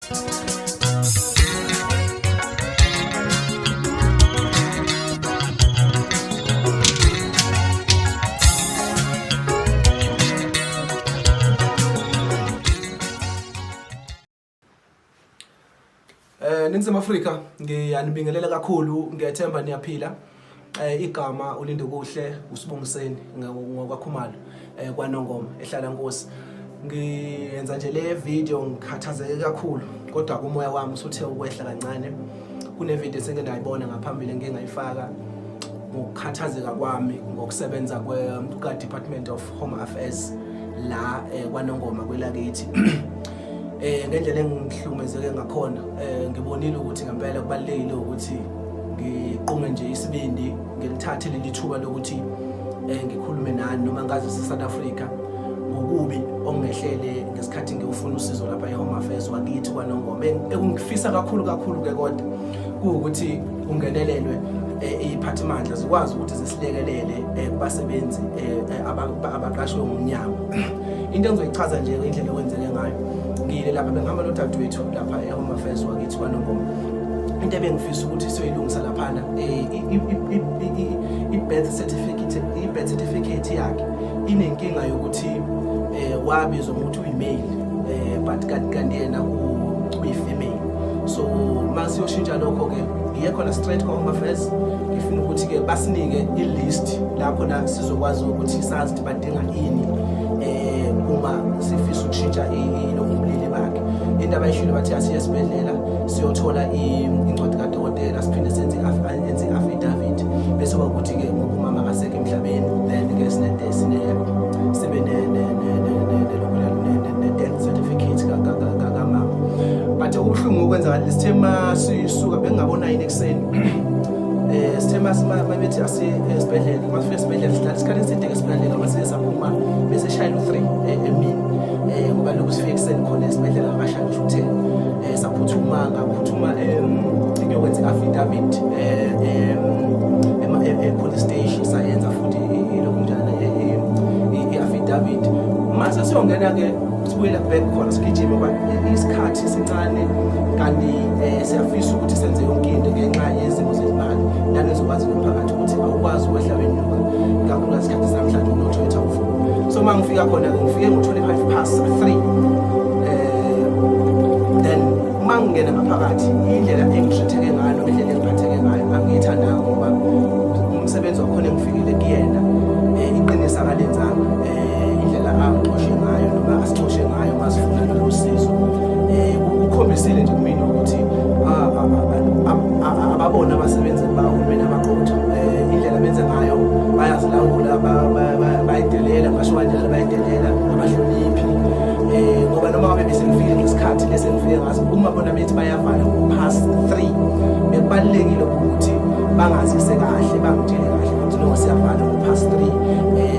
Ningizimu Afrika ngiyanibingelela kakhulu ngiyethemba niyaphila igama ulinde kuhle usibongiseni ngokwakhumalo kwaNongoma ehlala Nkosi ngiyenza nje le video ngikhathazeke kakhulu kodwa umoya wami usuthe ukwehla kancane kune video esengiyayibona ngaphambili engingayifaka ngokukhathazeka kwami ngokusebenza kwa Department of Home Affairs la kwaNongoma kwelakithi ngendlela engihlukumezeke ngakhona ngibonile ukuthi ngempela kubalekile ukuthi ngiqunge nje isibindi ngilithathe leli thuba lokuthi ngikhulume nani noma ngazi South Africa ngokubi ongehlele ngesikhathi ngiyofuna usizo lapha eHome Affairs wakithi kwaNongoma ekungifisa kakhulu ke kodwa ukuthi ungenelelwe iziphathimandla zikwazi ukuthi zisilekelele kubasebenzi abaqashwe umnyango. Into engizoyichaza nje indlela okwenzeke ngayo ngile lapha bengihamba nodadewethu lapha eHome Affairs wakithi kwaNongoma. Into ebengifisa ukuthi siyoyilungisa laphana i-birth certificate yakhe inenkinga yokuthi wabizwa ukuthi uyi-male but kanti yena uyi-female. So masiyoshintsha lokho ke ngiye khona straight kwa Home Affairs ngifuna ukuthi ke basinike i-list lapho na sizokwazi ukuthi sazi ukuthi badinga ini uma sifisa ukushintsha ilobulili bakhe. Into abayishilo bathi asiye esibhedlela siyothola incwadi kadokotela siphinde senze affidavit bese ukuthi ke umama aseke emhlabeni then ke sibe death certificate kaMama. But ubuhlungu ukwenza lesithema sisuka bengabona yini ekseni sithema simabethi asesibhedlela masifika esibhedlela sihlala isikhathi eside esibhedlela mase saphuma bese shayela u3 emini ngoba lokhu sifike ekseni khona esibhedlela ngashaya u10 saphuthuma ngiyokwenza affidavit police station sayenza futhi lokhu njana i-affidavit mase siyongena ke sibuyela back khona sigijima ngoba isikhathi sincane kanti siyafisa ukuthi senze yonke into ngenxa yezimo zezimali lana ezokwazi umphakathi ukuthi awukwazi ukwehla wenyuka kakhulu isikhathi namhlanje unoToyota ufuna. So mangifika khona ngifike ngo-3:25 then mangingena ngaphakathi indlela engishitheke ngayo ngendlela engiphatheke ngayo angiyithandanga ngoba umsebenzi wakhona engifikile kuyena iqinisa kalenzanga indlela angixoshe ngayo noma asixoshe ngayo masifuna lolu sizo ukhombisile nje kumina ukuthi ababona abasebenzi bahulumeni abaqotho indlela benze ngayo bayazilawula bayidelela ngasho kanjalo bayidelela abahloniphi ngoba noma ngabe besengifike ngesikhathi lesengifike ngaso uma bona bethi bayavala past 3 bekubalekile ukuthi bangazise kahle bangitshele kahle ukuthi no siyavala past 3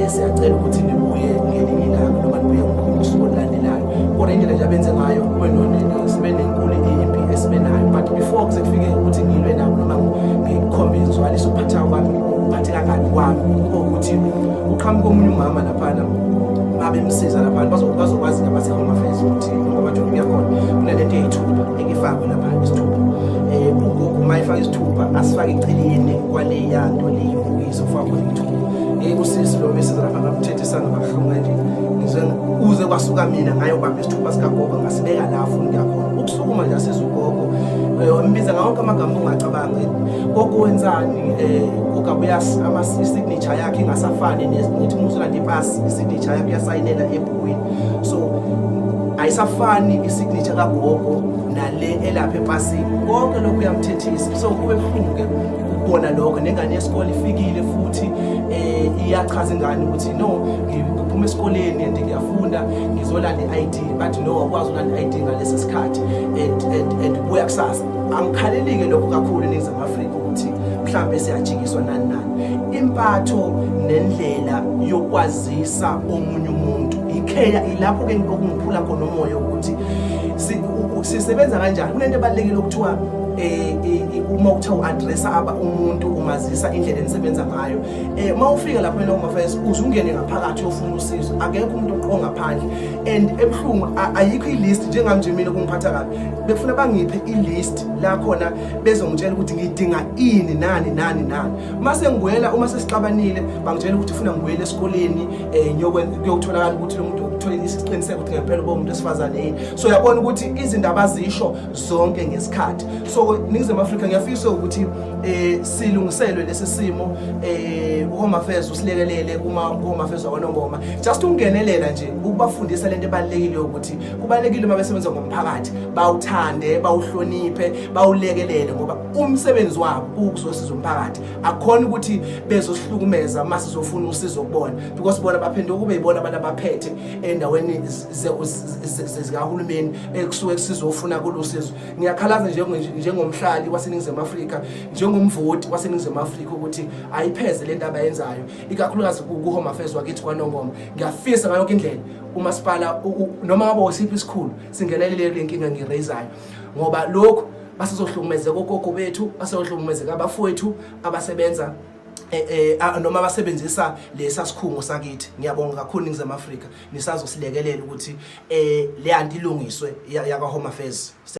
siyacela ukuthi nibuye ngelinye ilanga noma nibuye ngosuku olulandelayo kodwa indlela nje abenze ngayo kwenonene sibe nenkulu impi esibenayo but before kuze kufike ukuthi ngilwe nabo noma ngikhombise uzwalisa ukuphatha kwami ukuphatheka kabi kwami ukuthi uqhamuka omunye umama laphana babemsiza laphana bazokwazi ngabathi Home Affairs ukuthi ngoba nje kuyakhona kunalento eyithupha engifakwe lapha isithupha uma ifaka isithupha asifake iceleni kwale yanto leyibukiso ufaka ithupha usisi lo message lapha ngakuthethisana kabuhlungu nje ngize uze kwasuka mina ngayo bamba isithupha sikagogo ngasibeka la futhi ngiyakhona ukusukuma nje asizugogo umbiza ngawonke amagama ungacabanga gogo wenzani ugabuya ama-signature yakhe ingasafani nithi umuzulanda ipasi i-signature yakhe yasayinela ebhukwini so ayisafani i-signature kagogo nale elapha epasini konke lokhu uyamthethisa so kube buhlungu-ke ukubona lokho nengane yesikole ifikile futhi iyachaza ingane ukuthi no ngiphuma esikoleni and ngiyafunda ngizolanda i-ID but no akwazi ulanda i-ID ngalesi sikhathi and buya kusasa angikhalelike lokho kakhulu eNingizimu Afrika ukuthi mhlambe siyajikiswa nani impatho nendlela yokwazisa omunye umuntu ikheya ilapho ke ngokungiphula khona umoya ukuthi sisebenza kanjani kunento ebalekile ukuthiwa uma uthe uaddressa umuntu umazisa indlela enisebenza ngayo uma ufika lapha eHome Affairs uzungene ngaphakathi uyofuna usizo akekho umuntu ongaphandle and ebhlungu ayikho ilist njengami nje mina kungiphatha kabi befuna bangiphe ilist la khona bezongitshela ukuthi ngidinga ini nani mase ngiyela uma sesixabanile bangitshela ukuthi ufuna ngiyele esikoleni kuyotholakala ukuthi lo muntu ukuthola isiqiniseko ukuthi ngempela umuntu esifazane yini so yabona ukuthi izinto abazisho zonke ngesikhathi so Ningizimu Afrika ngiyafisa ukuthi silungiselwe lesi simo uHome Affairs usilekelele Home Affairs wakwaNongoma just ungenelela nje ukubafundisa lento ebalekile ukuthi kubalekile uma besebenza ngomphakathi bawuthande bawuhloniphe bawulekelele ngoba umsebenzi wabo ukuzosiza umphakathi akukhona ukuthi bezosihlukumeza mase sizofuna usizo kubona because bona baphenduka kube yibona abantu abaphethe endaweni zikahulumeni ekusuke kusizofuna kulusizo ngiyakhalaza njengomhlali waseNingizimu Afrika njengomvoti waseNingizimu Afrika ukuthi ayipheze lento abayenzayo ikakhulukazi kuHome Affairs wakithi kwaNongoma ngiyafisa ngayo indlela umasipala noma ngabe usiphi isikhulu singenelele le nkinga ngirayizayo ngoba lokho basezohlukumezeka ogogo bethu basezohlukumezeka abafowethu abasebenza noma basebenzisa lesa sikhungo sakithi ngiyabonga kakhulu Ningizimu Afrika nisazosilekelela ukuthi le anti ilungiswe yaka Home Affairs.